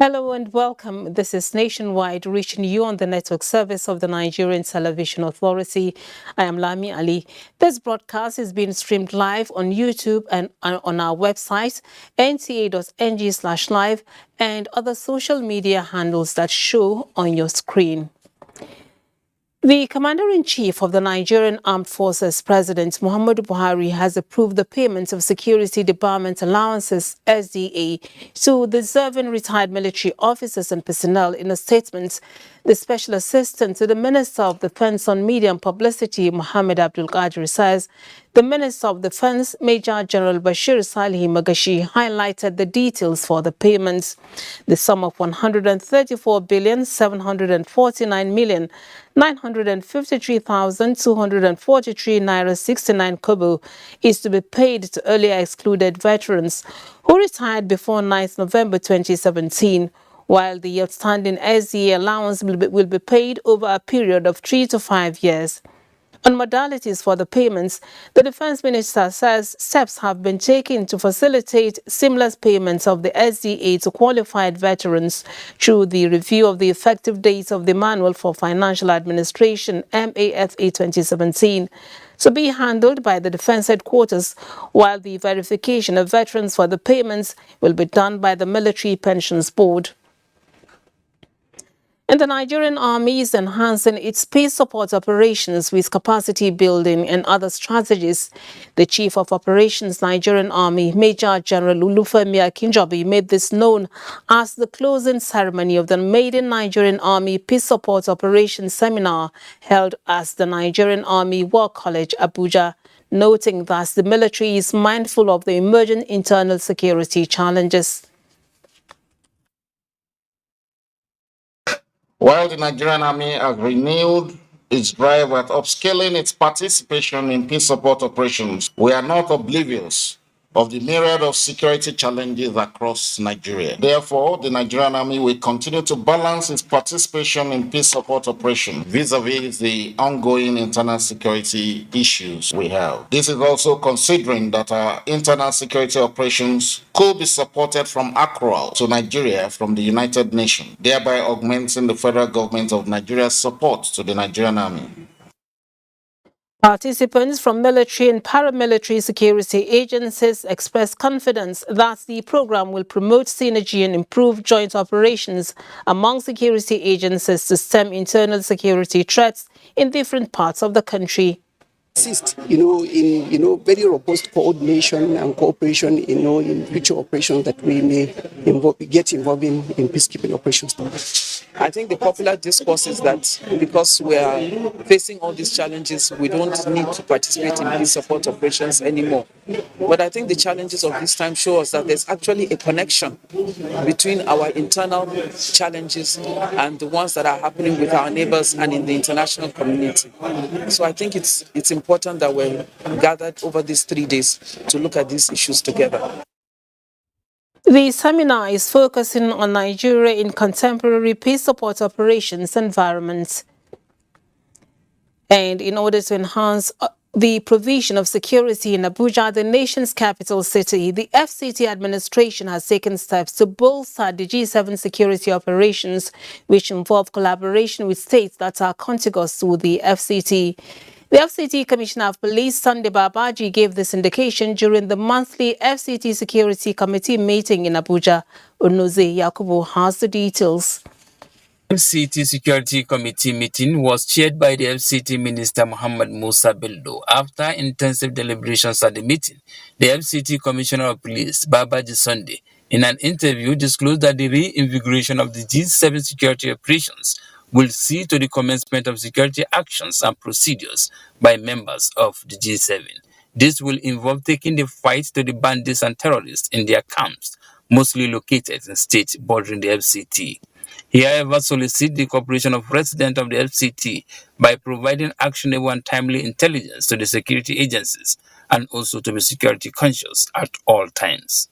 Hello and welcome. This is Nationwide, reaching you on the network service of the Nigerian Television Authority. I am Lami Ali. This broadcast is being streamed live on YouTube and on our website, nta.ng/live, and other social media handles that show on your screen. The Commander-in-Chief of the Nigerian Armed Forces, President Muhammadu Buhari, has approved the payment of Security Department Allowances, SDA, to deserving retired military officers and personnel. In a statement, the Special Assistant to the Minister of Defense on Media and Publicity, Mohammed Abdul Qadir, says the Minister of Defense, Major General Bashir Salihi Magashi, highlighted the details for the payments. The sum of 134,749,953,243 naira 69 kobo is to be paid to earlier excluded veterans who retired before 9th November 2017, while the outstanding SDA allowance will be paid over a period of 3 to 5 years. On modalities for the payments, the Defense Minister says steps have been taken to facilitate seamless payments of the SDA to qualified veterans through the review of the effective dates of the Manual for Financial Administration MAFA 2017 to be handled by the Defense Headquarters, while the verification of veterans for the payments will be done by the Military Pensions Board. And the Nigerian Army is enhancing its peace support operations with capacity building and other strategies. The Chief of Operations, Nigerian Army, Major General Olufemi Akinjobi, made this known as the closing ceremony of the Maiden Nigerian Army Peace Support Operations Seminar held at the Nigerian Army War College, Abuja, noting that the military is mindful of the emerging internal security challenges. While the Nigerian Army has renewed its drive at upscaling its participation in peace support operations, we are not oblivious of the myriad of security challenges across Nigeria. Therefore, the Nigerian Army will continue to balance its participation in peace support operations vis-a-vis the ongoing internal security issues we have. This is also considering that our internal security operations could be supported from Electoral to Nigeria from the United Nations, thereby augmenting the federal government of Nigeria's support to the Nigerian Army. Participants from military and paramilitary security agencies expressed confidence that the program will promote synergy and improve joint operations among security agencies to stem internal security threats in different parts of the country. Assist, in very robust coordination and cooperation, in future operations that we may get involved in peacekeeping operations. I think the popular discourse is that because we are facing all these challenges, we don't need to participate in peace support operations anymore. But I think the challenges of this time show us that there's actually a connection between our internal challenges and the ones that are happening with our neighbors and in the international community. So I think it's important that we're gathered over these 3 days to look at these issues together. The seminar is focusing on Nigeria in contemporary peace support operations environments. And in order to enhance the provision of security in Abuja, the nation's capital city, the FCT administration has taken steps to bolster the G7 security operations, which involve collaboration with states that are contiguous to the FCT. The FCT Commissioner of Police, Sunday Babaji, gave this indication during the monthly FCT Security Committee meeting in Abuja. Onoze Yakubu has the details. FCT Security Committee meeting was chaired by the FCT Minister Muhammad Musa Bello. After intensive deliberations at the meeting, the FCT Commissioner of Police, Babaji Sunday, in an interview disclosed that the reinvigoration of the G7 security operations will see to the commencement of security actions and procedures by members of the G7. This will involve taking the fight to the bandits and terrorists in their camps, mostly located in states bordering the FCT. He, however, solicited the cooperation of residents of the FCT by providing actionable and timely intelligence to the security agencies and also to be security conscious at all times.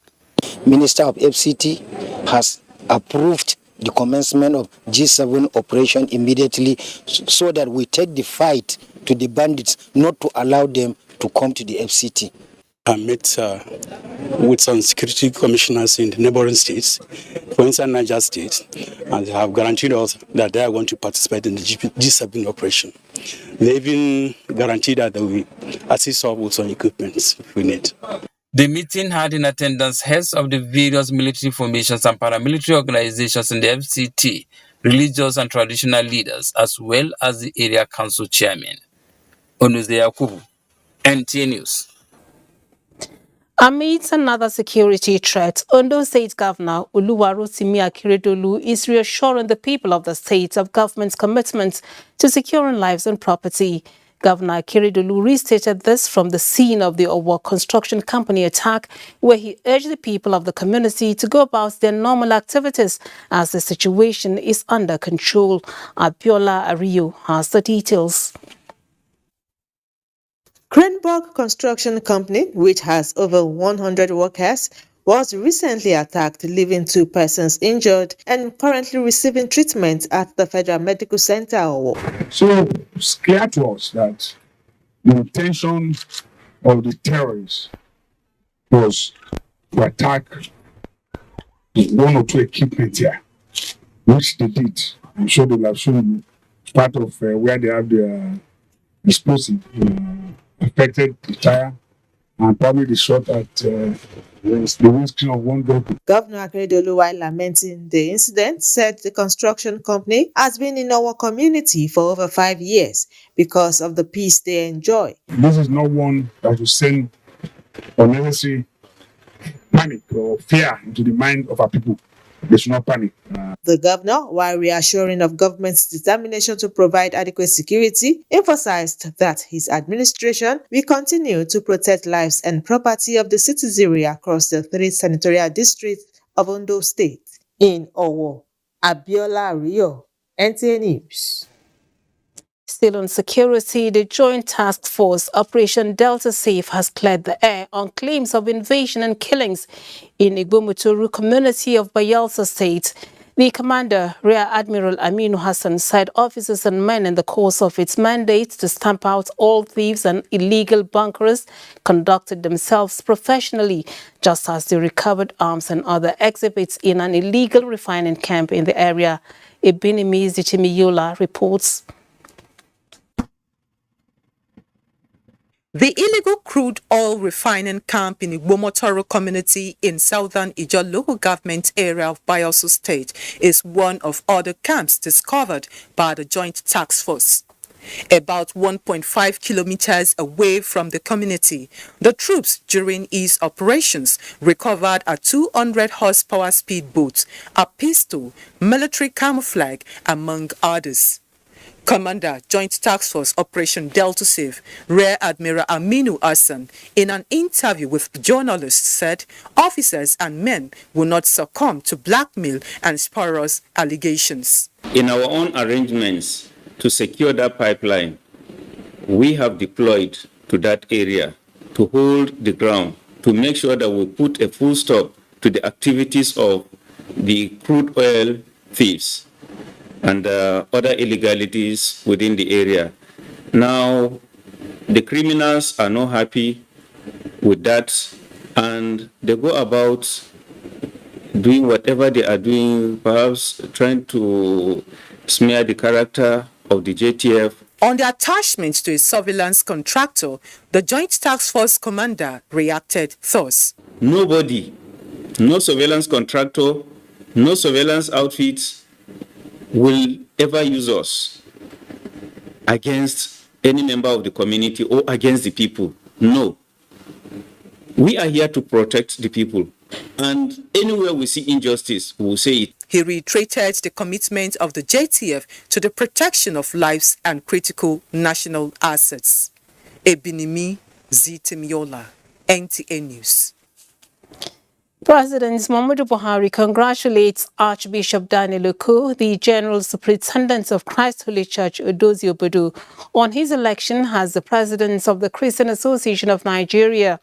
Minister of FCT has approved the commencement of G7 operation immediately so that we take the fight to the bandits, not to allow them to come to the FCT. I met with some security commissioners in the neighboring states, for instance, Niger State, and they have guaranteed us that they are going to participate in the G7 operation. They even guaranteed that they will assist us with some equipment if we need. The meeting had in attendance heads of the various military formations and paramilitary organizations in the FCT, religious and traditional leaders, as well as the area council chairman. Ondo, NTA News. Amidst another security threat, Ondo State Governor Oluwarotimi Akeredolu is reassuring the people of the state of government's commitment to securing lives and property. Governor Akeredolu restated this from the scene of the Owo Construction Company attack, where he urged the people of the community to go about their normal activities as the situation is under control. Abiola Ariyo has the details. Cranborg Construction Company, which has over 100 workers, was recently attacked, leaving 2 persons injured and currently receiving treatment at the Federal Medical Center. So it's clear to us that the intention of the terrorists was to attack 1 or 2 equipment here, which they did. I'm sure they'll have shown part of where they have their explosive. Affected the tire and probably the shot at the windscreen of one vehicle. Governor Akeredolu, while lamenting the incident, said the construction company has been in our community for over 5 years because of the peace they enjoy. This is not one that will send unnecessary panic or fear into the mind of our people. They should not panic. The governor, while reassuring of government's determination to provide adequate security, emphasized that his administration will continue to protect lives and property of the citizenry across the 3 senatorial districts of Ondo State. In Owo, Abiola Ariyo, NTA News. Still on security, the Joint Task Force Operation Delta Safe has cleared the air on claims of invasion and killings in Igbomuturu community of Bayelsa State. The commander, Rear Admiral Aminu Hassan, said officers and men in the course of its mandate to stamp out all thieves and illegal bunkerers conducted themselves professionally, just as they recovered arms and other exhibits in an illegal refining camp in the area. Ebinimi Zichimiyola reports. The illegal crude oil refining camp in Igbomotoro community in southern Ijo local government area of Bayelsa State is one of other camps discovered by the Joint Task Force. About 1.5 kilometers away from the community, the troops during its operations recovered a 200 horsepower speedboat, a pistol, military camouflage, among others. Commander, Joint Task Force Operation Delta Safe, Rear Admiral Aminu Hassan, in an interview with journalists said officers and men will not succumb to blackmail and spurious allegations. In our own arrangements to secure that pipeline, we have deployed to that area to hold the ground, to make sure that we put a full stop to the activities of the crude oil thieves and other illegalities within the area. Now, the criminals are not happy with that, and they go about doing whatever they are doing, perhaps trying to smear the character of the JTF. On the attachment to a surveillance contractor, the Joint Task Force commander reacted thus. Nobody, no surveillance contractor, no surveillance outfits will ever use us against any member of the community or against the people. No. We are here to protect the people. And anywhere we see injustice, we will say it. He reiterated the commitment of the JTF to the protection of lives and critical national assets. Ebinimi Zitemiola, NTA News. President Muhammadu Buhari congratulates Archbishop Daniel Oku, the General Superintendent of Christ Holy Church, Odozi Obodo, on his election as the President of the Christian Association of Nigeria.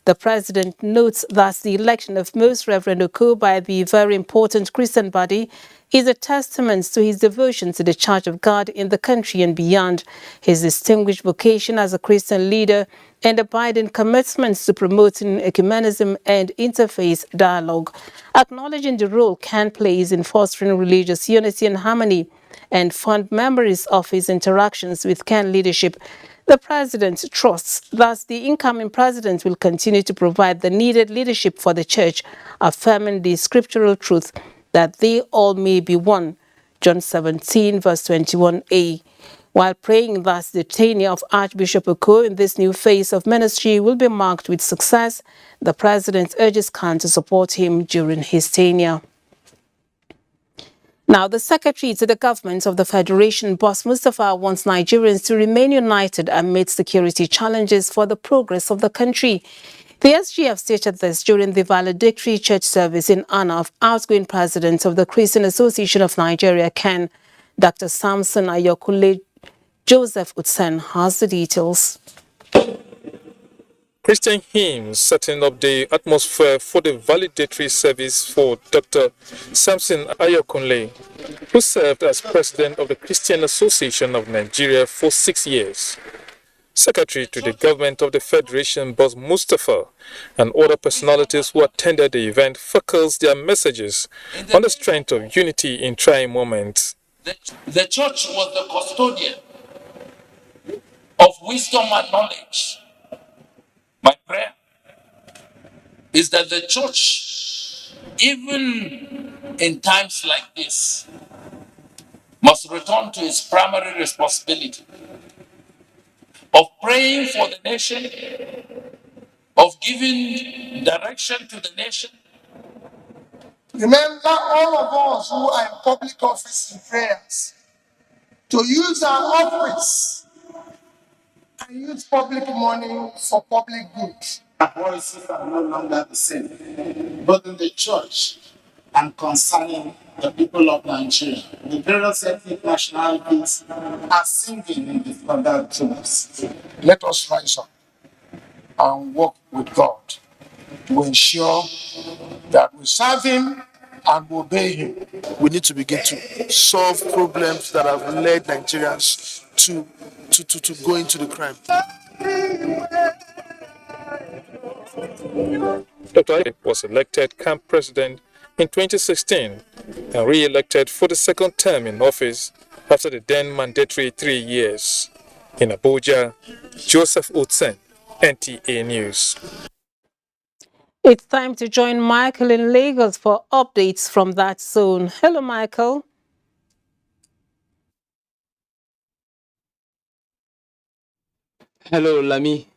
The President notes that the election of Most Reverend Oku by the very important Christian body is a testament to his devotion to the Church of God in the country and beyond, his distinguished vocation as a Christian leader, and abiding commitments to promoting ecumenism and interfaith dialogue, acknowledging the role Khan plays in fostering religious unity and harmony, and fond memories of his interactions with Khan leadership. The president trusts that the incoming president will continue to provide the needed leadership for the church, affirming the scriptural truth that they all may be one. John 17, verse 21a. While praying that the tenure of Archbishop Oku in this new phase of ministry will be marked with success, the president urges Khan to support him during his tenure. Now, the Secretary to the Government of the Federation, Boss Mustafa, wants Nigerians to remain united amid security challenges for the progress of the country. The SGF stated this during the Valedictory church service in honor of outgoing President of the Christian Association of Nigeria, CAN, Dr. Samson Ayokule. Joseph Utsen has the details. Christian hymns setting up the atmosphere for the valedictory service for Dr. Samson Ayokunle, who served as president of the Christian Association of Nigeria for 6 years. Secretary to the Government of the Federation, Boss Mustafa, and other personalities who attended the event focused their messages on the strength of unity in trying moments. The church was the custodian of wisdom and knowledge. My prayer is that the church, even in times like this, must return to its primary responsibility of praying for the nation, of giving direction to the nation. Remember all of us who are in public office in prayers to use our office and use public money for public good. Our voices are no longer the same, both in the church and concerning the people of Nigeria. The various ethnic nationalities are singing in the standard tunes. Let us rise up and work with God to ensure that we serve Him and obey Him. We need to begin to solve problems that have led Nigerians to go into the crime. Dr. Ayokule was elected camp president in 2016 and re-elected for the second term in office after the then mandatory 3 years. In Abuja, Joseph Utsen, NTA News. It's time to join Michael in Lagos for updates from that zone. Hello, Michael. Hello, Lami.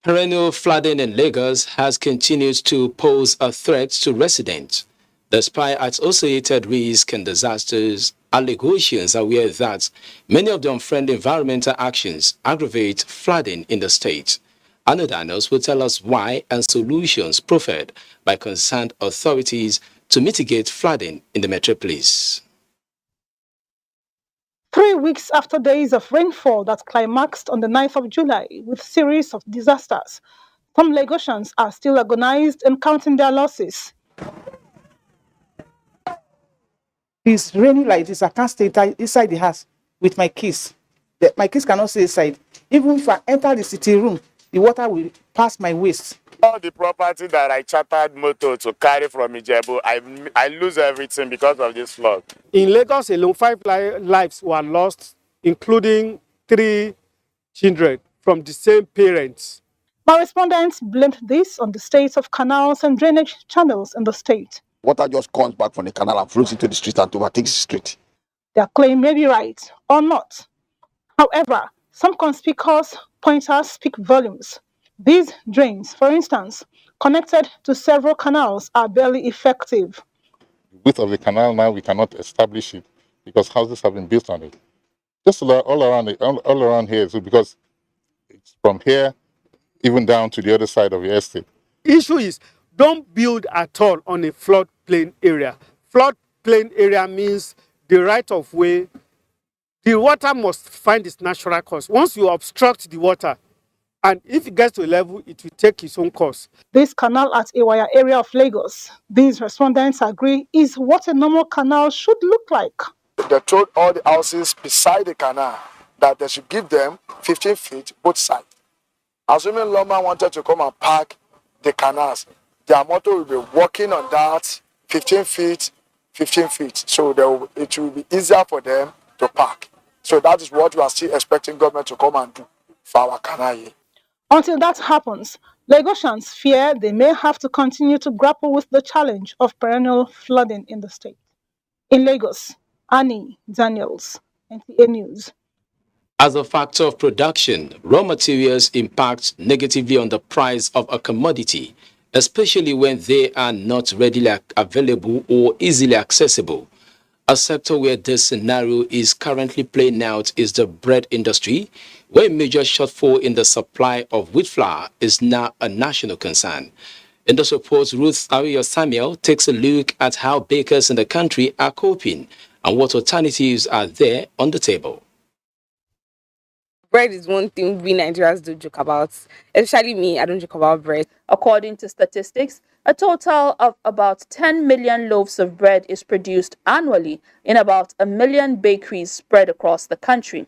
Perennial flooding in Lagos has continued to pose a threat to residents. Despite associated risk and disasters, allegations are aware that many of the unfriendly environmental actions aggravate flooding in the state. Anodanos will tell us why and solutions proffered by concerned authorities to mitigate flooding in the metropolis. 3 weeks after days of rainfall that climaxed on the 9th of July with series of disasters, some Lagosians are still agonized and counting their losses. It's raining like this. I can't stay inside the house with my kids. My kids cannot stay inside. Even if I enter the sitting room, the water will pass my waist. All the property that I chartered motor to carry from Ijebu, I lose everything because of this flood. In Lagos alone, 5 lives were lost, including 3 children from the same parents. My respondents blamed this on the state of canals and drainage channels in the state. Water just comes back from the canal and flows into the street and overtakes the street. Their claim may be right or not. However, some conspicuous pointers speak volumes. These drains, for instance, connected to several canals, are barely effective. The width of the canal now, we cannot establish it because houses have been built on it. Just all around here, so because it's from here even down to the other side of the estate. Issue is don't build at all on a floodplain area. Floodplain area means the right of way. The water must find its natural course. Once you obstruct the water, and if it gets to a level, it will take its own course. This canal at Iwaya area of Lagos, these respondents agree, is what a normal canal should look like. They told all the houses beside the canal that they should give them 15 feet both sides. Assuming Loma wanted to come and park the canals, their motor will be working on that 15 feet, 15 feet. So it will be easier for them to park. So that is what we are still expecting government to come and do for our canal here. Until that happens, Lagosians fear they may have to continue to grapple with the challenge of perennial flooding in the state. In Lagos, Annie Daniels, NTA News. As a factor of production, raw materials impact negatively on the price of a commodity, especially when they are not readily available or easily accessible. A sector where this scenario is currently playing out is the bread industry, where a major shortfall in the supply of wheat flour is now a national concern. In this report, Ruth Ariyo Samuel takes a look at how bakers in the country are coping and what alternatives are there on the table. Bread is one thing we Nigerians do joke about. Especially me, I don't joke about bread. According to statistics, a total of about 10 million loaves of bread is produced annually in about 1 million bakeries spread across the country.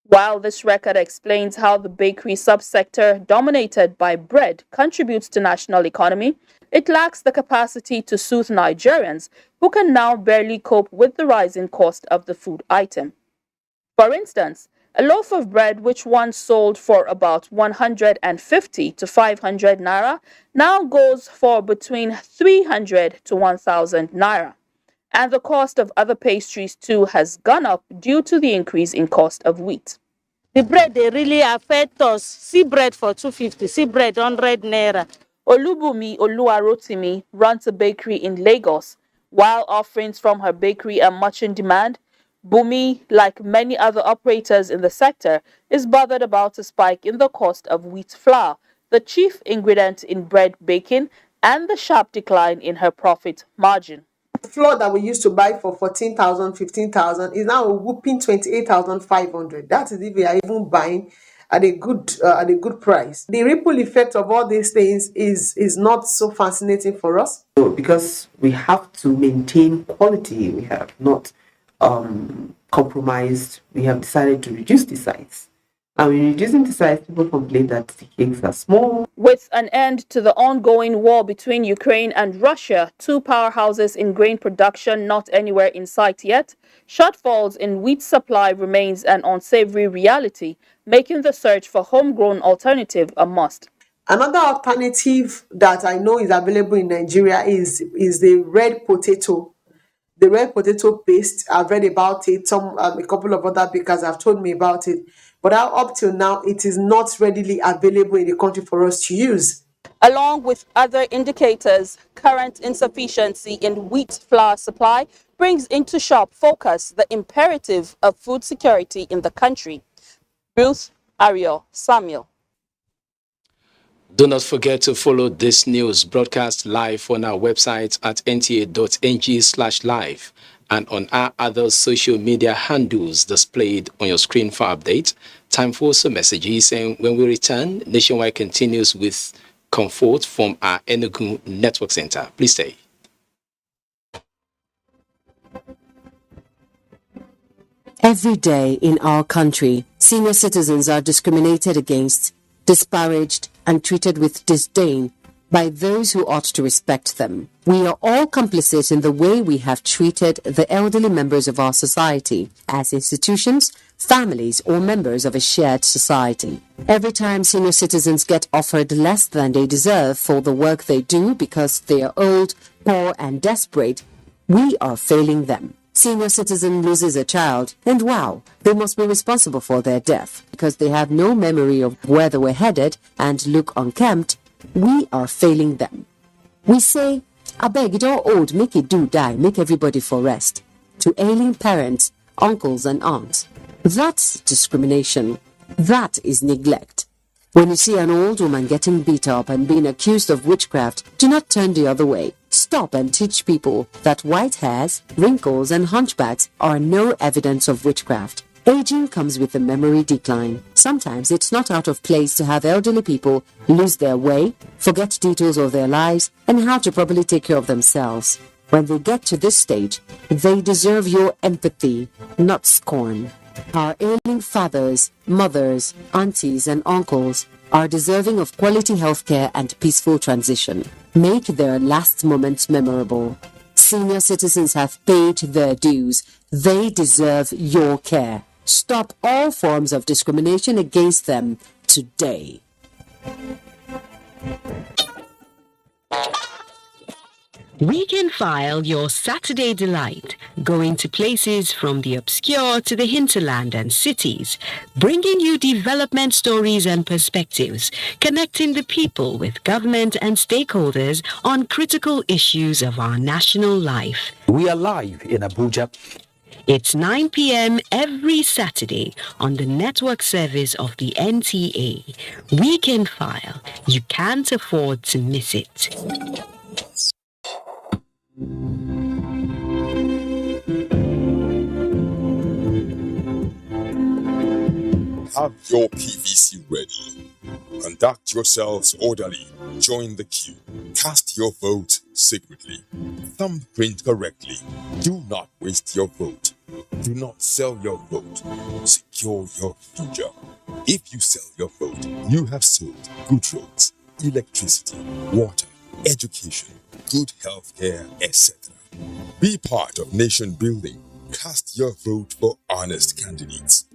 While this record explains how the bakery subsector, dominated by bread, contributes to national economy, it lacks the capacity to soothe Nigerians who can now barely cope with the rising cost of the food item. For instance, a loaf of bread which once sold for about 150 to 500 naira now goes for between 300 to 1,000 naira. And the cost of other pastries too has gone up due to the increase in cost of wheat. The bread, they really affect us. See bread for 250, see bread 100 naira. Olubumi Oluwarotimi runs a bakery in Lagos. While offerings from her bakery are much in demand, Bumi, like many other operators in the sector, is bothered about a spike in the cost of wheat flour, the chief ingredient in bread baking, and the sharp decline in her profit margin. Flour that we used to buy for 14,000, 15,000 is now a whooping 28,500. That is if we are even buying at a good price. The ripple effect of all these things is not so fascinating for us. Because we have to maintain quality, we have not compromised. We have decided to reduce the size. And when reducing the size, people complain that the cakes are small. With an end to the ongoing war between Ukraine and Russia, two powerhouses in grain production not anywhere in sight yet, shortfalls in wheat supply remains an unsavory reality, making the search for homegrown alternative a must. Another alternative that I know is available in Nigeria is the red potato. The red potato paste, I've read about it. A couple of other bakers have told me about it. But up till now, it is not readily available in the country for us to use. Along with other indicators, current insufficiency in wheat flour supply brings into sharp focus the imperative of food security in the country. Ruth Ariyo Samuel. Do not forget to follow this news broadcast live on our website at nta.ng/live and on our other social media handles displayed on your screen for updates. Time for some messages, and when we return, Nationwide continues with Comfort from our Enugu Network Center. Please stay. Every day in our country, senior citizens are discriminated against, disparaged, and treated with disdain by those who ought to respect them. We are all complicit in the way we have treated the elderly members of our society as institutions, families, or members of a shared society. Every time senior citizens get offered less than they deserve for the work they do because they are old, poor, and desperate, we are failing them. Senior citizen loses a child, and wow, they must be responsible for their death because they have no memory of where they were headed and look unkempt. We are failing them. We say, abeg, it all old, make it do die, make everybody for rest. To ailing parents, uncles and aunts. That's discrimination. That is neglect. When you see an old woman getting beat up and being accused of witchcraft, do not turn the other way. Stop and teach people that white hairs, wrinkles, and hunchbacks are no evidence of witchcraft. Aging comes with a memory decline. Sometimes it's not out of place to have elderly people lose their way, forget details of their lives, and how to properly take care of themselves. When they get to this stage, they deserve your empathy, not scorn. Our ailing fathers, mothers, aunties, and uncles are deserving of quality healthcare and peaceful transition. Make their last moments memorable. Senior citizens have paid their dues. They deserve your care. Stop all forms of discrimination against them today. We can file your Saturday delight, going to places from the obscure to the hinterland and cities, bringing you development stories and perspectives, connecting the people with government and stakeholders on critical issues of our national life. We are live in Abuja. It's 9 p.m. every Saturday on the network service of the NTA. We can file. You can't afford to miss it. Have your PVC ready. Conduct yourselves orderly. Join the queue. Cast your vote secretly. Thumbprint correctly. Do not waste your vote. Do not sell your vote. Secure your future. If you sell your vote, you have sold good roads, electricity, water, education, good health care, etc. Be part of nation building. Cast your vote for honest candidates.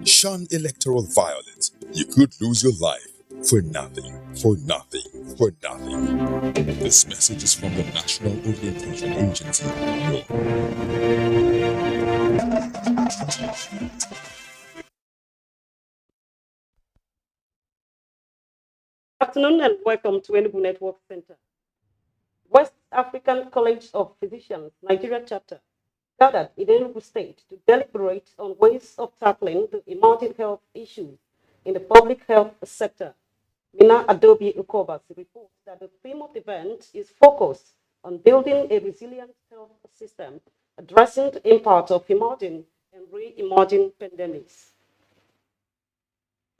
Shun electoral violence. You could lose your life for nothing, for nothing, for nothing. This message is from the National Orientation Agency. Good afternoon and welcome to Enugu Network Center. West African College of Physicians, Nigeria chapter, gathered in Enugu State to deliberate on ways of tackling the emerging health issues in the public health sector. Mina Adobe Ukobas reports that the theme of the event is focused on building a resilient health system, addressing the impact of emerging and re-emerging pandemics.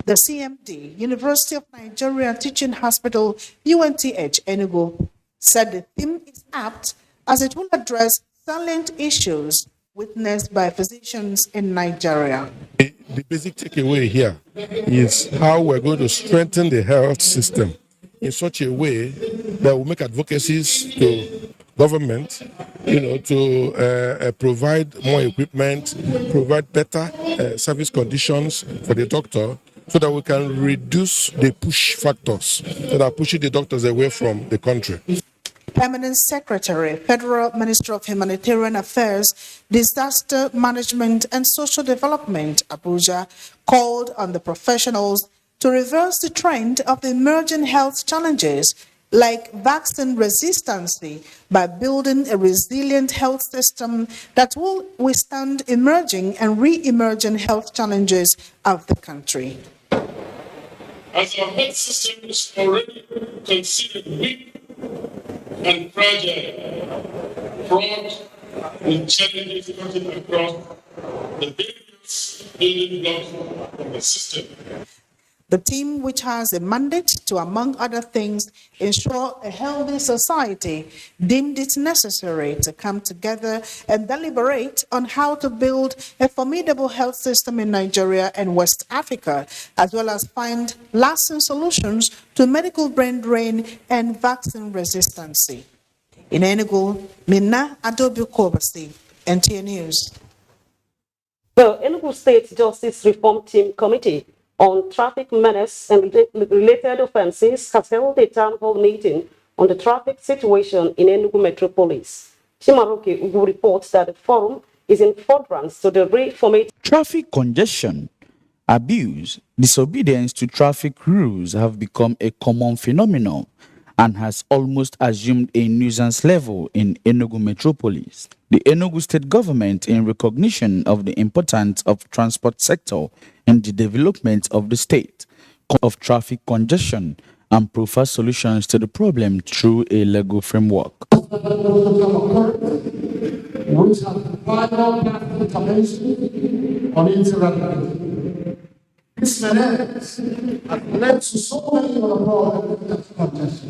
The CMD, University of Nigeria Teaching Hospital, UNTH, Enugu, said the theme is apt as it will address salient issues witnessed by physicians in Nigeria. The basic takeaway here is how we're going to strengthen the health system in such a way that will make advocacies to government, to provide more equipment, provide better service conditions for the doctor, so that we can reduce the push factors that are pushing the doctors away from the country. Permanent Secretary, Federal Minister of Humanitarian Affairs, Disaster Management and Social Development, Abuja, called on the professionals to reverse the trend of the emerging health challenges like vaccine resistancy by building a resilient health system that will withstand emerging and re-emerging health challenges of the country. As our health system is already considered weak and fragile, fraught with challenges cutting across the various building blocks of the system. The team, which has a mandate to, among other things, ensure a healthy society, deemed it necessary to come together and deliberate on how to build a formidable health system in Nigeria and West Africa, as well as find lasting solutions to medical brain drain and vaccine resistancy. In Enugu, Mina Adobe Kobasi, NTA News. The Enugu State Justice Reform Team Committee on Traffic Menace and Related Offences has held a town hall meeting on the traffic situation in Enugu Metropolis. Chimaroke Ugu reports that the forum is in furtherance to the reformation. Traffic congestion, abuse, disobedience to traffic rules have become a common phenomenon and has almost assumed a nuisance level in Enugu Metropolis. The Enugu state government, in recognition of the importance of transport sector in the development of the state, of traffic congestion and provide solutions to the problem through a legal framework. Which have final intervention on internet. This menace has led to so many other problems.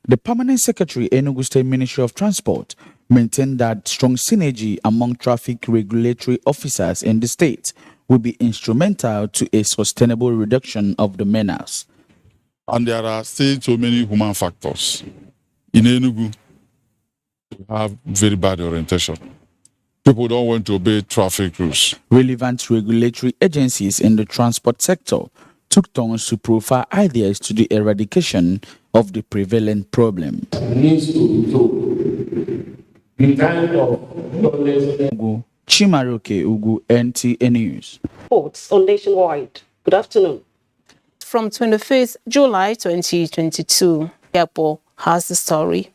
The Permanent Secretary, Enugu State Ministry of Transport, maintained that strong synergy among traffic regulatory officers in the state will be instrumental to a sustainable reduction of the menace. And there are still so many human factors. In Enugu, we have very bad orientation. People don't want to obey traffic rules. Relevant regulatory agencies in the transport sector took turns to profile ideas to the eradication of the prevalent problem. Needs to be kind of Chimaroke Ugu, NTA News. Reports on Nationwide. Good afternoon. From 25th July 2022, Airport has the story.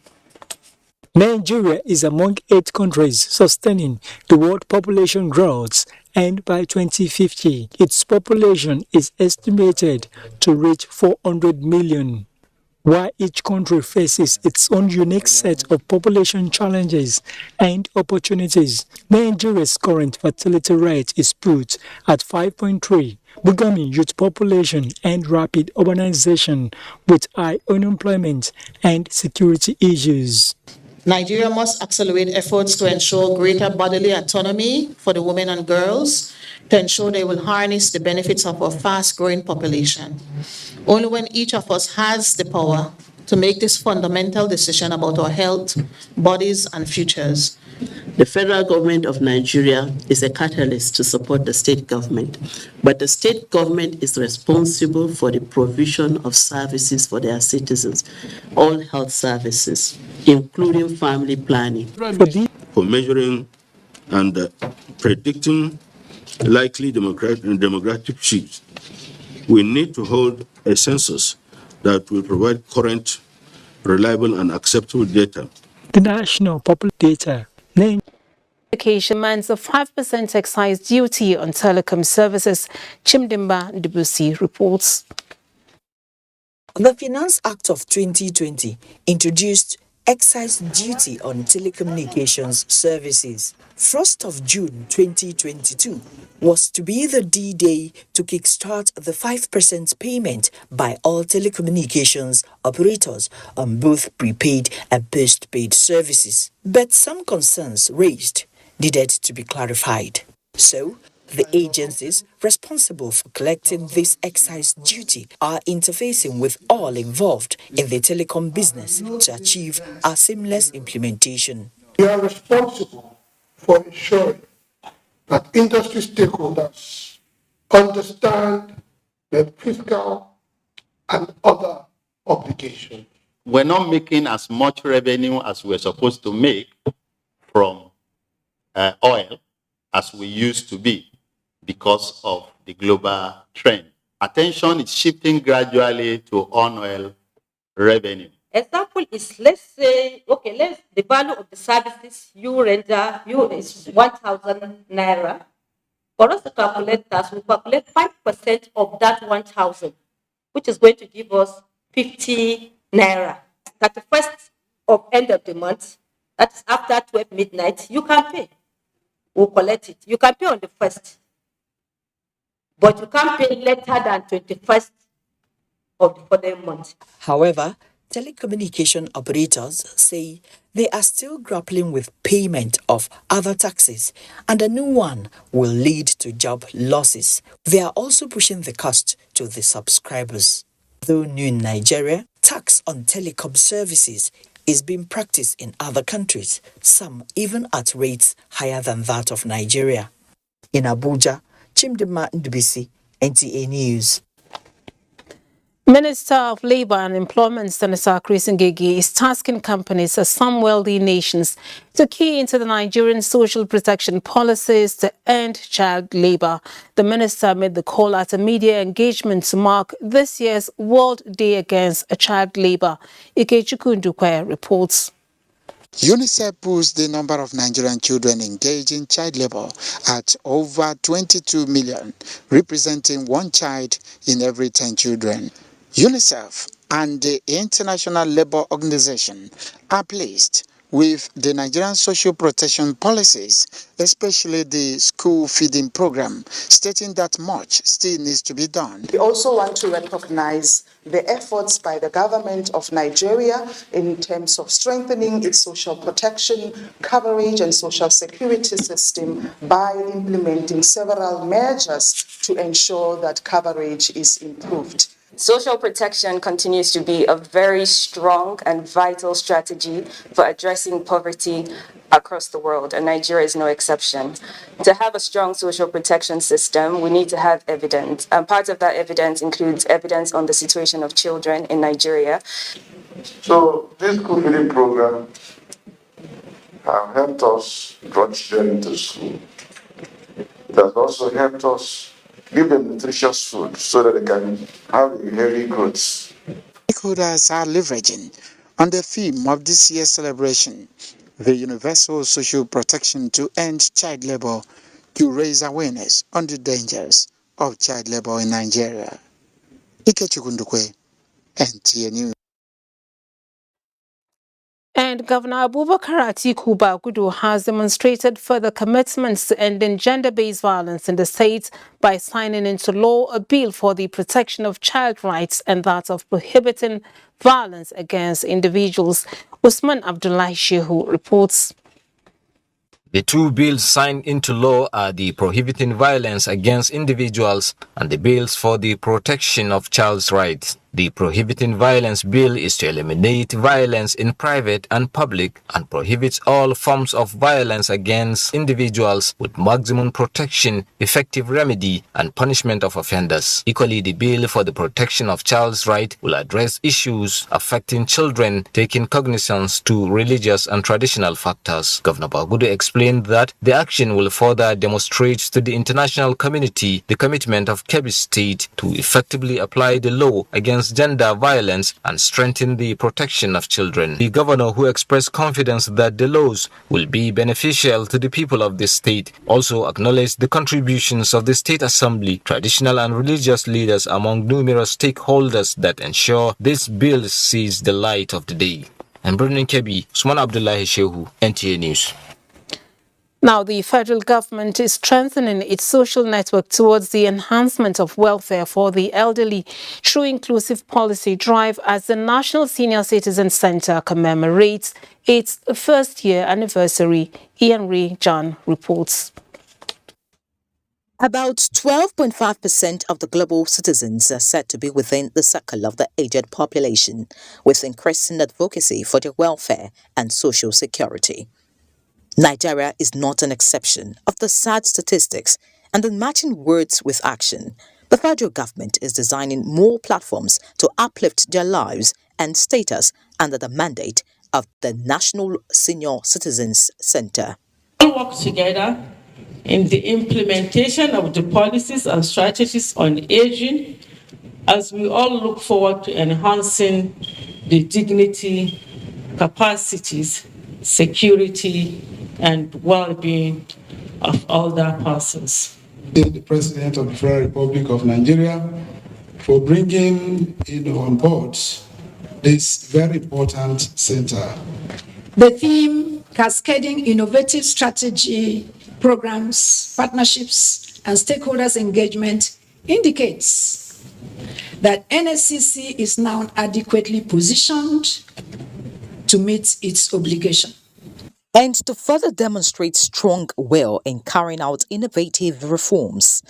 Nigeria is among 8 countries sustaining the world population growth, and by 2050, its population is estimated to reach 400 million. While each country faces its own unique set of population challenges and opportunities, Nigeria's current fertility rate is put at 5.3, booming youth population and rapid urbanization with high unemployment and security issues. Nigeria must accelerate efforts to ensure greater bodily autonomy for the women and girls, to ensure they will harness the benefits of a fast-growing population. Only when each of us has the power to make this fundamental decision about our health, bodies, and futures. The federal government of Nigeria is a catalyst to support the state government, but the state government is responsible for the provision of services for their citizens, all health services, including family planning. For measuring and predicting likely demographic shifts, we need to hold a census that will provide current, reliable, and acceptable data. The national population data. Education demands a 5% excise duty on telecom services, Chimdimba Ndibusi reports. The Finance Act of 2020 introduced excise duty on telecommunications services. 1st of June 2022 was to be the D-Day to kickstart the 5% payment by all telecommunications operators on both prepaid and postpaid services. But some concerns raised needed to be clarified. So, the agencies responsible for collecting this excise duty are interfacing with all involved in the telecom business to achieve a seamless implementation. We are responsible for ensuring that industry stakeholders understand the fiscal and other obligations. We're not making as much revenue as we're supposed to make from oil as we used to be because of the global trend. Attention is shifting gradually to on-oil revenue. Example is, let's say, okay, the value of the services you render is 1,000 naira. For us to calculate that, we calculate 5% of that 1,000, which is going to give us 50 naira. 31st of end of the month, that is after 12 midnight, you can pay. We'll collect it. You can pay on the 1st, but you can't pay later than 21st of the following month. However, telecommunication operators say they are still grappling with payment of other taxes, and a new one will lead to job losses. They are also pushing the cost to the subscribers. Though new in Nigeria, tax on telecom services is being practiced in other countries, some even at rates higher than that of Nigeria. In Abuja, Chimdimba Ndibusi, NTA News. Minister of Labour and Employment, Senator Chris Ngigi, is tasking companies as some wealthy nations to key into the Nigerian social protection policies to end child labour. The minister made the call at a media engagement to mark this year's World Day Against Child Labour. Ikechukwu Ndukwe reports. UNICEF puts the number of Nigerian children engaged in child labor at over 22 million, representing one child in every 10 children. UNICEF and the International Labour Organization are pleased with the Nigerian social protection policies, especially the school feeding program, stating that much still needs to be done. We also want to recognize the efforts by the government of Nigeria in terms of strengthening its social protection, coverage, and social security system by implementing several measures to ensure that coverage is improved. Social protection continues to be a very strong and vital strategy for addressing poverty across the world, and Nigeria is no exception. To have a strong social protection system, we need to have evidence, and part of that evidence includes evidence on the situation of children in Nigeria. So this school feeding program have helped us draw children into school. It has also helped us give them nutritious food so that they can have a healthy growth. Stakeholders are leveraging on the theme of this year's celebration, the universal social protection to end child labor, to raise awareness on the dangers of child labor in Nigeria. Ikechukundukwe, NTA News. And Governor Abubakar Atiku Bagudu has demonstrated further commitments to ending gender-based violence in the state by signing into law a bill for the protection of child rights and that of prohibiting violence against individuals. Usman Abdullahi Shehu reports. The two bills signed into law are the Prohibiting Violence Against Individuals and the Bills for the Protection of Child's Rights. The Prohibiting Violence Bill is to eliminate violence in private and public and prohibits all forms of violence against individuals with maximum protection, effective remedy, and punishment of offenders. Equally, the Bill for the Protection of Child's Rights will address issues affecting children, taking cognizance to religious and traditional factors. Governor Bagudu explained that the action will further demonstrate to the international community the commitment of Kebbi State to effectively apply the law against gender violence and strengthen the protection of children. The governor, who expressed confidence that the laws will be beneficial to the people of the state, also acknowledged the contributions of the State Assembly, traditional and religious leaders among numerous stakeholders that ensure this bill sees the light of the day. And Brendan Kebi, Usman Abdullahi Shehu, NTA News. Now, the federal government is strengthening its social network towards the enhancement of welfare for the elderly through inclusive policy drive as the National Senior Citizen Centre commemorates its first-year anniversary. Ian Ray John reports. About 12.5% of the global citizens are said to be within the circle of the aged population, with increasing advocacy for their welfare and social security. Nigeria is not an exception of the sad statistics, and in matching words with action, the federal government is designing more platforms to uplift their lives and status under the mandate of the National Senior Citizens Centre. We work together in the implementation of the policies and strategies on aging as we all look forward to enhancing the dignity, capacities, security, and well-being of older persons. The President of the Federal Republic of Nigeria for bringing on board this very important center. The theme, Cascading Innovative Strategy, Programs, Partnerships, and Stakeholders Engagement, indicates that NSCC is now adequately positioned to meet its obligation. And to further demonstrate strong will in carrying out innovative reforms,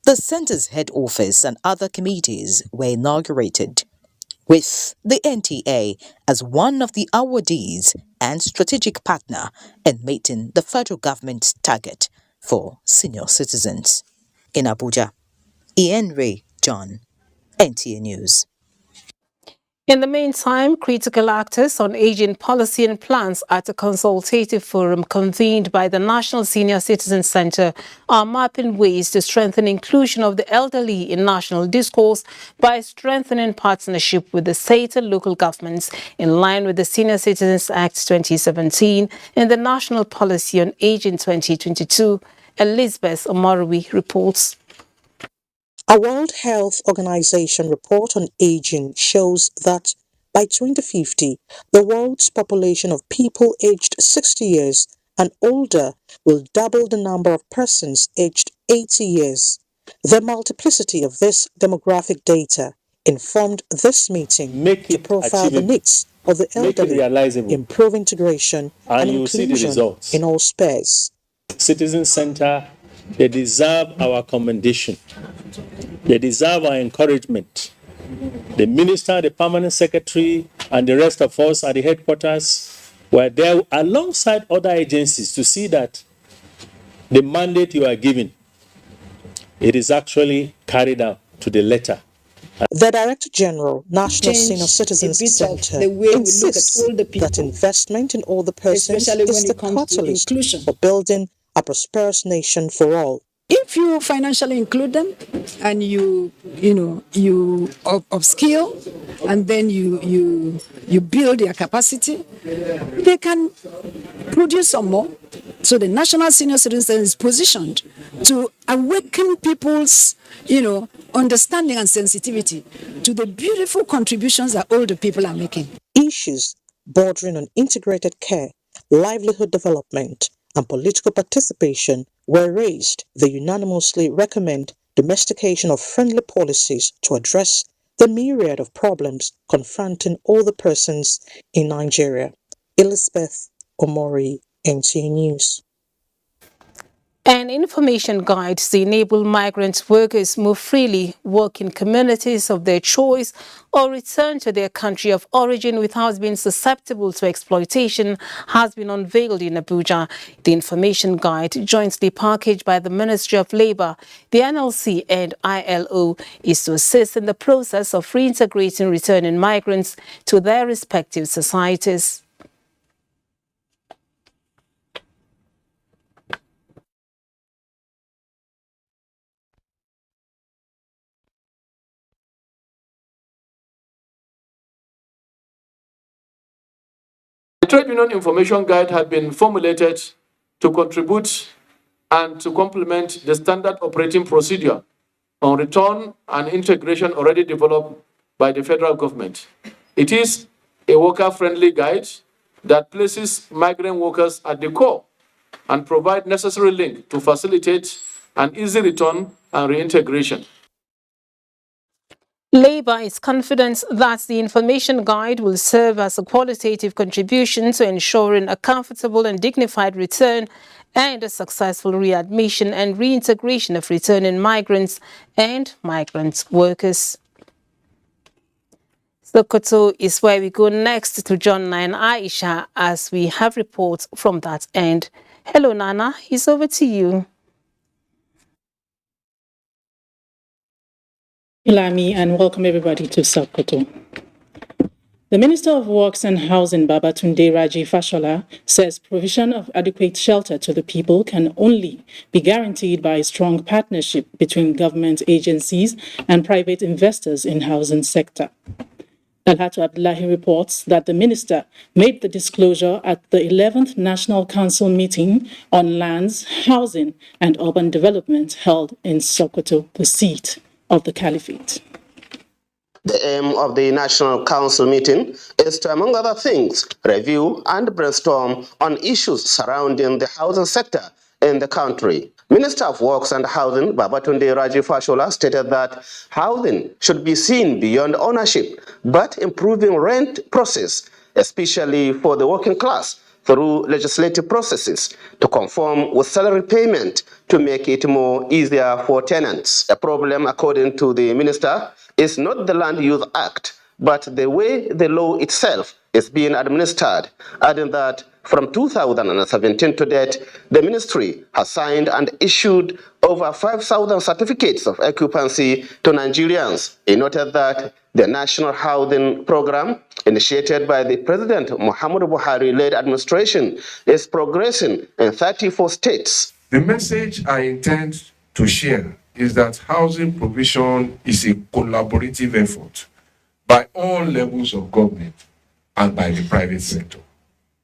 the center's head office and other committees were inaugurated, with the NTA as one of the awardees and strategic partner in meeting the federal government's target for senior citizens. In Abuja, Ian Ray John, NTA News. In the meantime, critical actors on aging policy and plans at a consultative forum convened by the National Senior Citizen Center are mapping ways to strengthen inclusion of the elderly in national discourse by strengthening partnership with the state and local governments in line with the Senior Citizens Act 2017 and the National Policy on Aging 2022. Elizabeth Omarui reports. A World Health Organization report on aging shows that by 2050, the world's population of people aged 60 years and older will double the number of persons aged 80 years. The multiplicity of this demographic data informed this meeting to profile the needs of the elderly, improve integration and inclusion in all spheres. Citizen Center, they deserve our commendation. They deserve our encouragement. The minister, the permanent secretary, and the rest of us at the headquarters were there alongside other agencies to see that the mandate you are given, it is actually carried out to the letter. The Director General, National Senior Citizens Center, insists that investment in older persons is the catalyst for building a prosperous nation for all. If you financially include them and you upskill and then you build their capacity, they can produce some more. So the National Senior Citizen Center is positioned to awaken people's, understanding and sensitivity to the beautiful contributions that older people are making. Issues bordering on integrated care, livelihood development, and political participation were raised. They unanimously recommend domestication of friendly policies to address the myriad of problems confronting older persons in Nigeria. Elizabeth Omori, NTA News. An information guide to enable migrant workers move freely, work in communities of their choice, or return to their country of origin without being susceptible to exploitation has been unveiled in Abuja. The information guide, jointly packaged by the Ministry of Labour, the NLC and ILO, is to assist in the process of reintegrating returning migrants to their respective societies. The Trade Union Information Guide had been formulated to contribute and to complement the standard operating procedure on return and integration already developed by the federal government. It is a worker-friendly guide that places migrant workers at the core and provides necessary link to facilitate an easy return and reintegration. Labour is confident that the information guide will serve as a qualitative contribution to ensuring a comfortable and dignified return and a successful readmission and reintegration of returning migrants and migrant workers. Sokoto is where we go next to John and Aisha as we have reports from that end. Hello, Nana. It's over to you. Ilami, and welcome everybody to Sokoto. The Minister of Works and Housing, Babatunde Raji Fashola, says provision of adequate shelter to the people can only be guaranteed by a strong partnership between government agencies and private investors in housing sector. Dalhatu Abdullahi reports that the minister made the disclosure at the 11th National Council meeting on lands, housing and urban development held in Sokoto, the seat of the Caliphate. The aim of the National Council meeting is to, among other things, review and brainstorm on issues surrounding the housing sector in the country. Minister of Works and Housing, Babatunde Raji Fashola, stated that housing should be seen beyond ownership, but improving rent process, especially for the working class, through legislative processes to conform with salary payment to make it more easier for tenants. The problem, according to the minister, is not the Land Use Act, but the way the law itself is being administered, adding that From 2017 to date, the ministry has signed and issued over 5,000 certificates of occupancy to Nigerians. He noted that the National Housing Program, initiated by the President Muhammadu Buhari-led administration, is progressing in 34 states. The message I intend to share is that housing provision is a collaborative effort by all levels of government and by the private sector.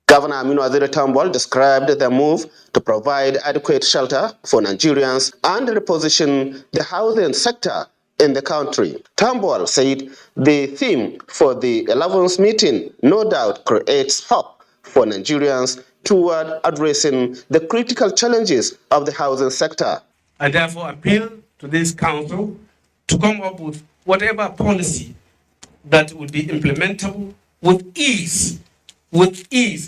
Governor Aminu Waziri Tambol described the move to provide adequate shelter for Nigerians and reposition the housing sector in the country. Tambol said the theme for the 11th meeting no doubt creates hope for Nigerians toward addressing the critical challenges of the housing sector. I therefore appeal to this council to come up with whatever policy that would be implementable with ease,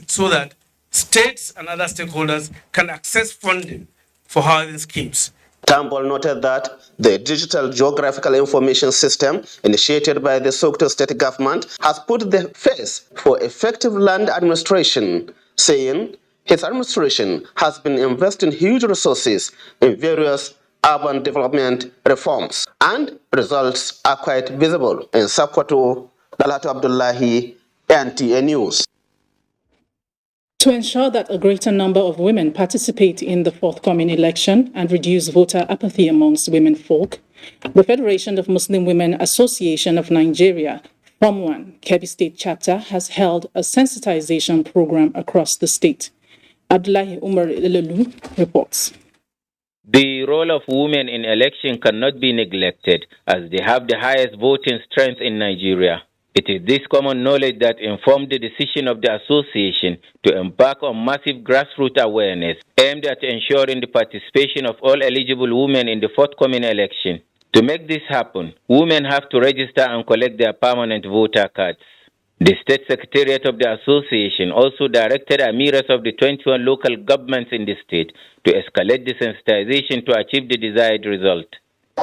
so that states and other stakeholders can access funding for housing schemes. Tambol noted that the Digital Geographical Information System, initiated by the Sokoto state government, has put the face for effective land administration, saying his administration has been investing huge resources in various urban development reforms, and results are quite visible. In Sokoto, Dalhatu Abdullahi, NTA News. To ensure that a greater number of women participate in the forthcoming election and reduce voter apathy amongst women folk, the Federation of Muslim Women Association of Nigeria, Form 1, Kebbi State Chapter, has held a sensitization program across the state. Abdullahi Umar Ilelu reports. The role of women in election cannot be neglected, as they have the highest voting strength in Nigeria. It is this common knowledge that informed the decision of the association to embark on massive grassroots awareness aimed at ensuring the participation of all eligible women in the forthcoming election. To make this happen, women have to register and collect their permanent voter cards. The State Secretariat of the association also directed emirs of the 21 local governments in the state to escalate the sensitization to achieve the desired result.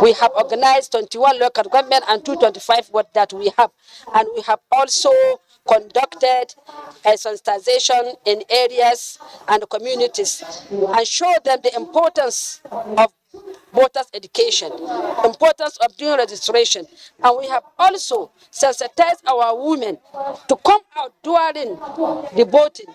We have organized 21 local government and 225 what that we have. And we have also conducted a sensitization in areas and communities and show them the importance of voters' education, importance of doing registration. And we have also sensitized our women to come out during the voting,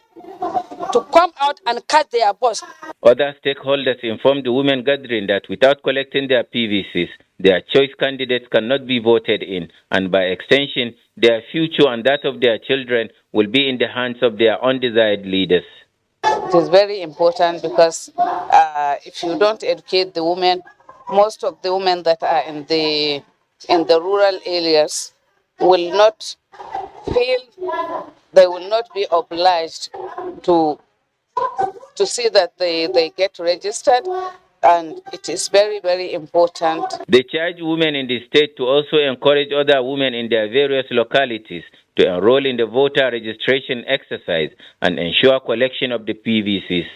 to come out and cast their votes. Other stakeholders informed the women gathering that without collecting their PVCs, their choice candidates cannot be voted in, and by extension, their future and that of their children will be in the hands of their undesired leaders. It is very important because if you don't educate the women, most of the women that are in the rural areas will not feel, they will not be obliged to see that they get registered, and it is very, very important. They charge women in the state to also encourage other women in their various localities to enroll in the voter registration exercise and ensure collection of the PVCs.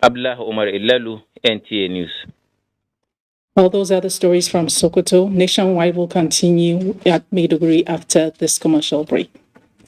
Abdullah Umar Ilalu, NTA News. All those other stories from Sokoto. Nationwide will continue at Maiduguri after this commercial break.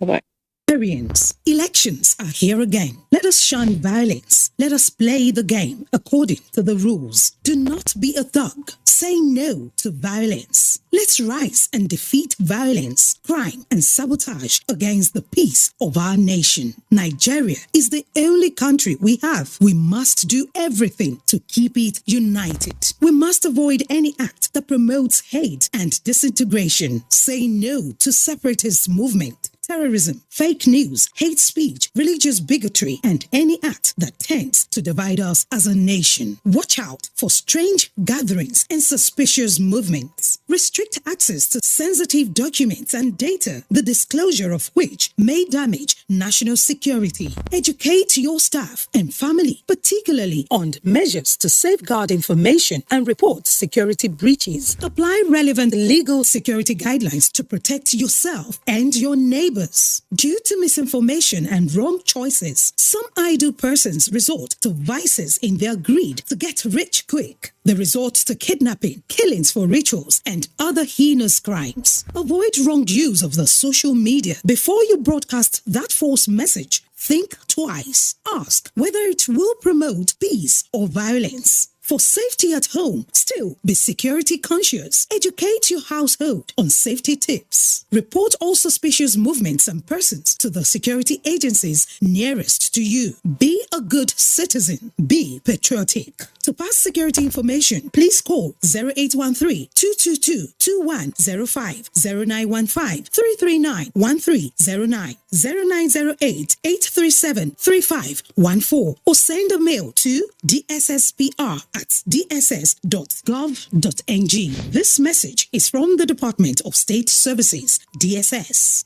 Bye-bye. Nigerians, elections are here again. Let us shun violence. Let us play the game according to the rules. Do not be a thug. Say no to violence. Let's rise and defeat violence, crime, and sabotage against the peace of our nation. Nigeria is the only country we have. We must do everything to keep it united. We must avoid any act that promotes hate and disintegration. Say no to separatist movement, terrorism, fake news, hate speech, religious bigotry, and any act that tends to divide us as a nation. Watch out for strange gatherings and suspicious movements. Restrict access to sensitive documents and data, the disclosure of which may damage national security. Educate your staff and family, particularly on measures to safeguard information and report security breaches. Apply relevant legal security guidelines to protect yourself and your neighbors neighbors. Due to misinformation and wrong choices, some idle persons resort to vices in their greed to get rich quick. They resort to kidnapping, killings for rituals, and other heinous crimes. Avoid wrong use of the social media. Before you broadcast that false message, think twice. Ask whether it will promote peace or violence. For safety at home, still be security conscious. Educate your household on safety tips. Report all suspicious movements and persons to the security agencies nearest to you. Be a good citizen. Be patriotic. To pass security information, please call 0813-222-2105, 0915-339-1309, 0908-837-3514, or send a mail to dsspr@dss.gov.ng. This message is from the Department of State Services, DSS.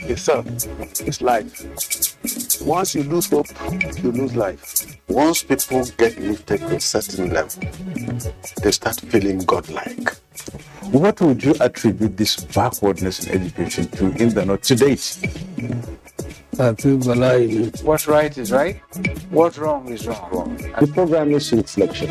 It's life. Once you lose hope, you lose life. Once people get lifted to a certain level, they start feeling godlike. What would you attribute this backwardness in education to in the North to date? What's right is right, what's wrong is wrong. The program is reflection.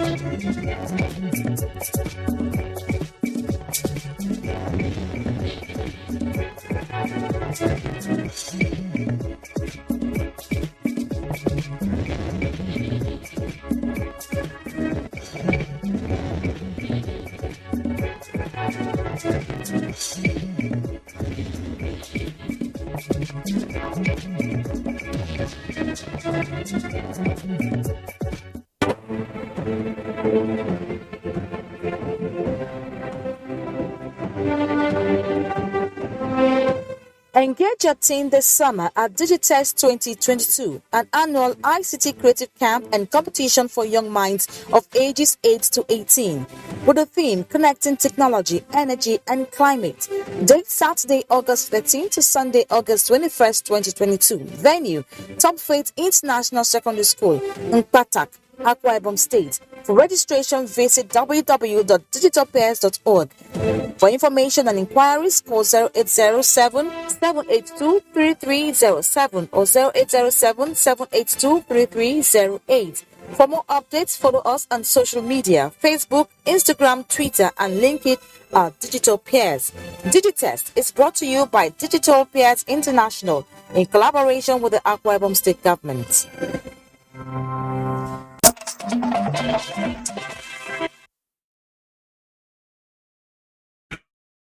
Engage your team this summer at Digitest 2022, an annual ICT creative camp and competition for young minds of ages 8 to 18, with the theme Connecting Technology, Energy and Climate. Date Saturday, August 13 to Sunday, August 21st, 2022. Venue, Top Faith International Secondary School, Nkpatak, Akwa Ibom State. For registration, visit www.digitalpairs.org. For information and inquiries, call 0807-782-3307 or 0807-782-3308. For more updates, follow us on social media, Facebook, Instagram, Twitter, and link it at Digital Pairs. Digitest is brought to you by Digital Pairs International in collaboration with the Akwa Ibom State Government.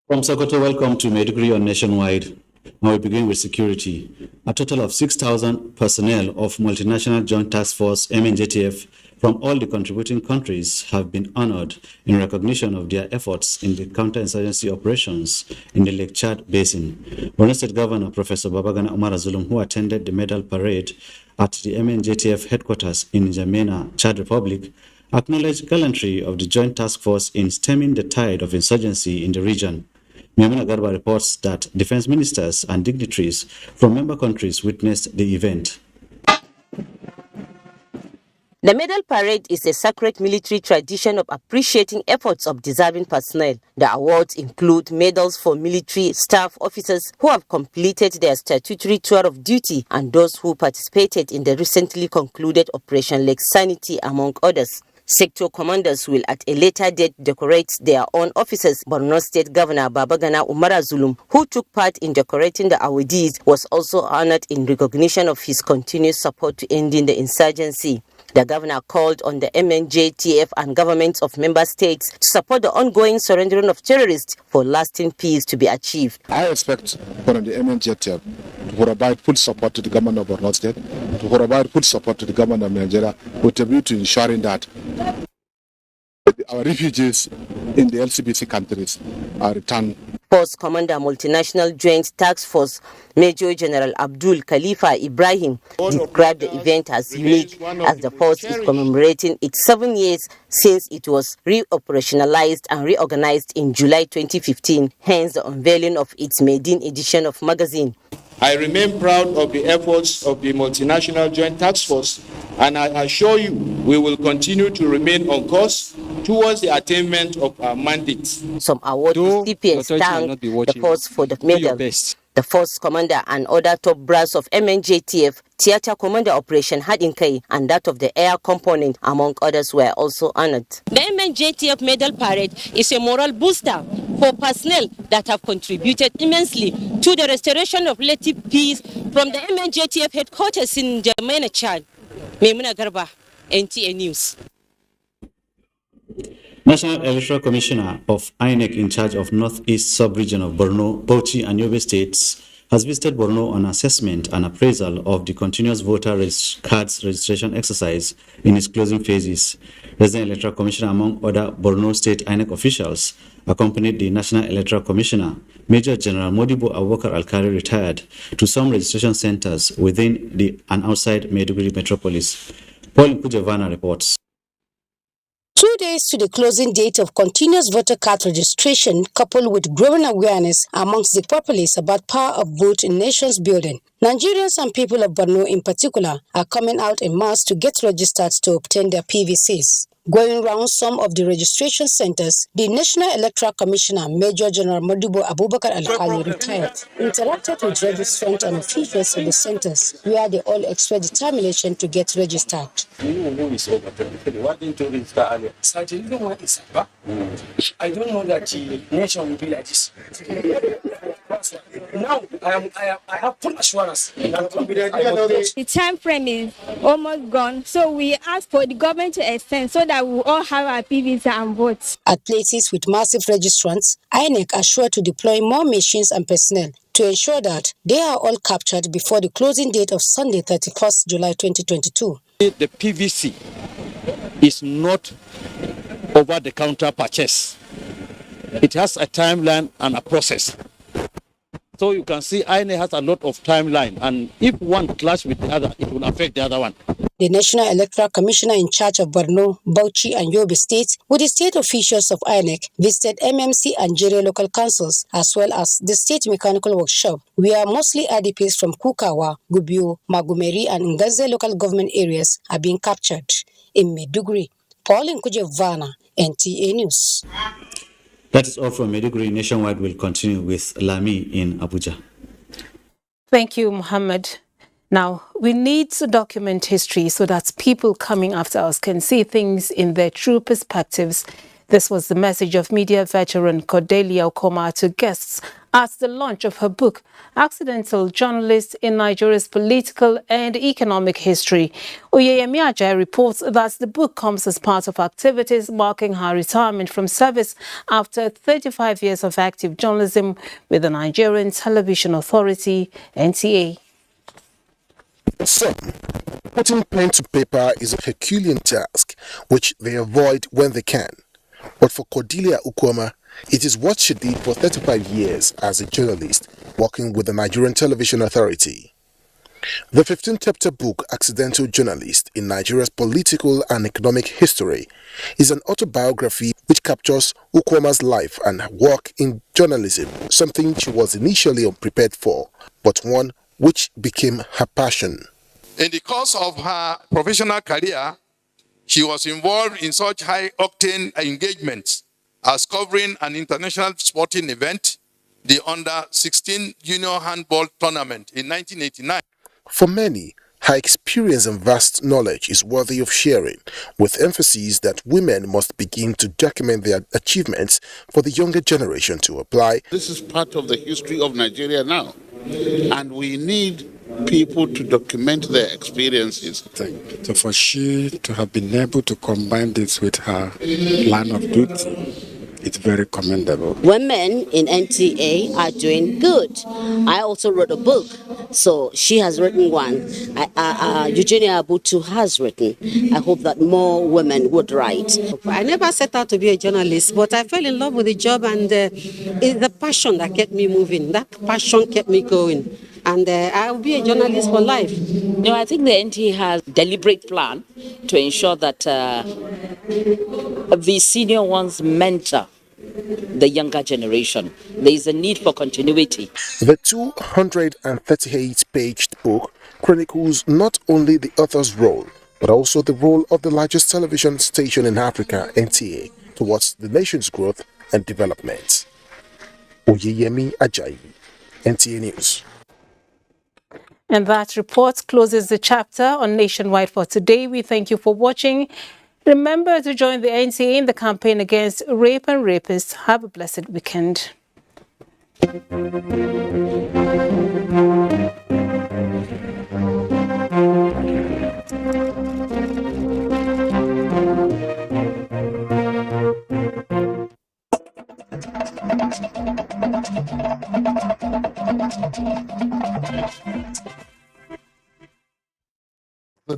From Sokoto, welcome to Valedictory on Nationwide. Now we begin with security. A total of 6,000 personnel of Multinational Joint Task Force MNJTF from all the contributing countries have been honored in recognition of their efforts in the counterinsurgency operations in the Lake Chad Basin. Borno State Governor Professor Babagana Umar Zulum, who attended the medal parade at the MNJTF headquarters in N'Djamena, Chad Republic, acknowledged gallantry of the Joint Task Force in stemming the tide of insurgency in the region. Miamuna Garba reports that defense ministers and dignitaries from member countries witnessed the event. The medal parade is a sacred military tradition of appreciating efforts of deserving personnel. The awards include medals for military staff officers who have completed their statutory tour of duty and those who participated in the recently concluded Operation Lake Sanity, among others. Sector commanders will at a later date decorate their own officers. Borno State Governor Babagana Umar Zulum, who took part in decorating the awardees, was also honored in recognition of his continuous support to ending the insurgency. The governor called on the MNJTF and governments of member states to support the ongoing surrendering of terrorists for lasting peace to be achieved. I expect from the MNJTF to provide full support to the government of Borno State, to provide full support to the government of Nigeria with a view to ensuring that our refugees in the LCBC countries are returned. Force Commander Multinational Joint Task Force Major General Abdul Khalifa Ibrahim described the event as unique as the force is commemorating its 7 years since it was re-operationalized and reorganized in July 2015, hence the unveiling of its maiden edition of magazine. I remain proud of the efforts of the Multinational Joint Task Force, and I assure you we will continue to remain on course towards the attainment of our mandate. Some award recipients thanked the force for the medal. The force commander and other top brass of MNJTF, theater commander operation Hadinkai, and that of the air component, among others, were also honored. The MNJTF medal parade is a moral booster for personnel that have contributed immensely to the restoration of relative peace from the MNJTF headquarters in Jamena, Chad. Memuna Garba, NTA News. National Electoral Commissioner of INEC in charge of Northeast Sub-Region of Borno, Bauchi and Yobe states has visited Borno on assessment and appraisal of the continuous voter cards registration exercise in its closing phases. Resident Electoral Commissioner, among other Borno State INEC officials, accompanied the National Electoral Commissioner, Major General Modibo Abubakar Alkari, retired, to some registration centers within and outside Maiduguri metropolis. Paul Nkujavana reports. 2 days to the closing date of continuous voter card registration, coupled with growing awareness amongst the populace about power of vote in nations building, Nigerians and people of Borno in particular are coming out en masse to get registered to obtain their PVCs. Going round some of the registration centers, the National Electoral Commissioner, Major General Modibo Abubakar Al-Kali, retired, interacted with registrants and officials in the centers, where they all expressed determination to get registered. I don't know that the nation will be like this. Now, I have full assurance. The time frame is almost gone, so we ask for the government to extend so that we all have our PVC and votes. At places with massive registrants, INEC are sure to deploy more machines and personnel to ensure that they are all captured before the closing date of Sunday, 31st July 2022. The PVC is not over-the-counter purchase. It has a timeline and a process. So you can see INEC has a lot of timeline, and if one clashes with the other, it will affect the other one. The National Electoral Commissioner in charge of Borno, Bauchi and Yobe states, with the state officials of INEC, visited MMC and Jere local councils, as well as the state mechanical workshop, where mostly IDPs from Kukawa, Gubiyo, Magumeri and Nganze local government areas are being captured. In Maiduguri, Paul Nkujevana, NTA News. That is all from Maiduguri. Nationwide will continue with Lami in Abuja. Thank you, Muhammad. Now, we need to document history so that people coming after us can see things in their true perspectives. This was the message of media veteran Cordelia Okoma to guests at the launch of her book, Accidental Journalist in Nigeria's Political and Economic History. Oyeyemi Ajayi reports that the book comes as part of activities marking her retirement from service after 35 years of active journalism with the Nigerian Television Authority, NTA. For some, putting pen to paper is a Herculean task, which they avoid when they can. But for Cordelia Ukoma, it is what she did for 35 years as a journalist working with the Nigerian Television Authority. The 15-chapter book, Accidental Journalist in Nigeria's Political and Economic History, is an autobiography which captures Ukoma's life and work in journalism, something she was initially unprepared for, but one which became her passion. In the course of her professional career, she was involved in such high-octane engagements as covering an international sporting event, the Under-16 Junior Handball Tournament in 1989. For many, her experience and vast knowledge is worthy of sharing, with emphasis that women must begin to document their achievements for the younger generation to apply. This is part of the history of Nigeria now, and we need people to document their experiences. So for she to have been able to combine this with her line of duty, it's very commendable. Women in NTA are doing good. I also wrote a book, so she has written one. Eugenia Abutu has written. I hope that more women would write. I never set out to be a journalist, but I fell in love with the job, and it's the passion that kept me moving. That passion kept me going. And I'll be a journalist for life. No, I think the NTA has a deliberate plan to ensure that the senior ones mentor the younger generation. There is a need for continuity. The 238-page book chronicles not only the author's role, but also the role of the largest television station in Africa, NTA, towards the nation's growth and development. Oyeyemi Ajayi, NTA News. And that report closes the chapter on Nationwide for today. We thank you for watching. Remember to join the NTA in the campaign against rape and rapists. Have a blessed weekend.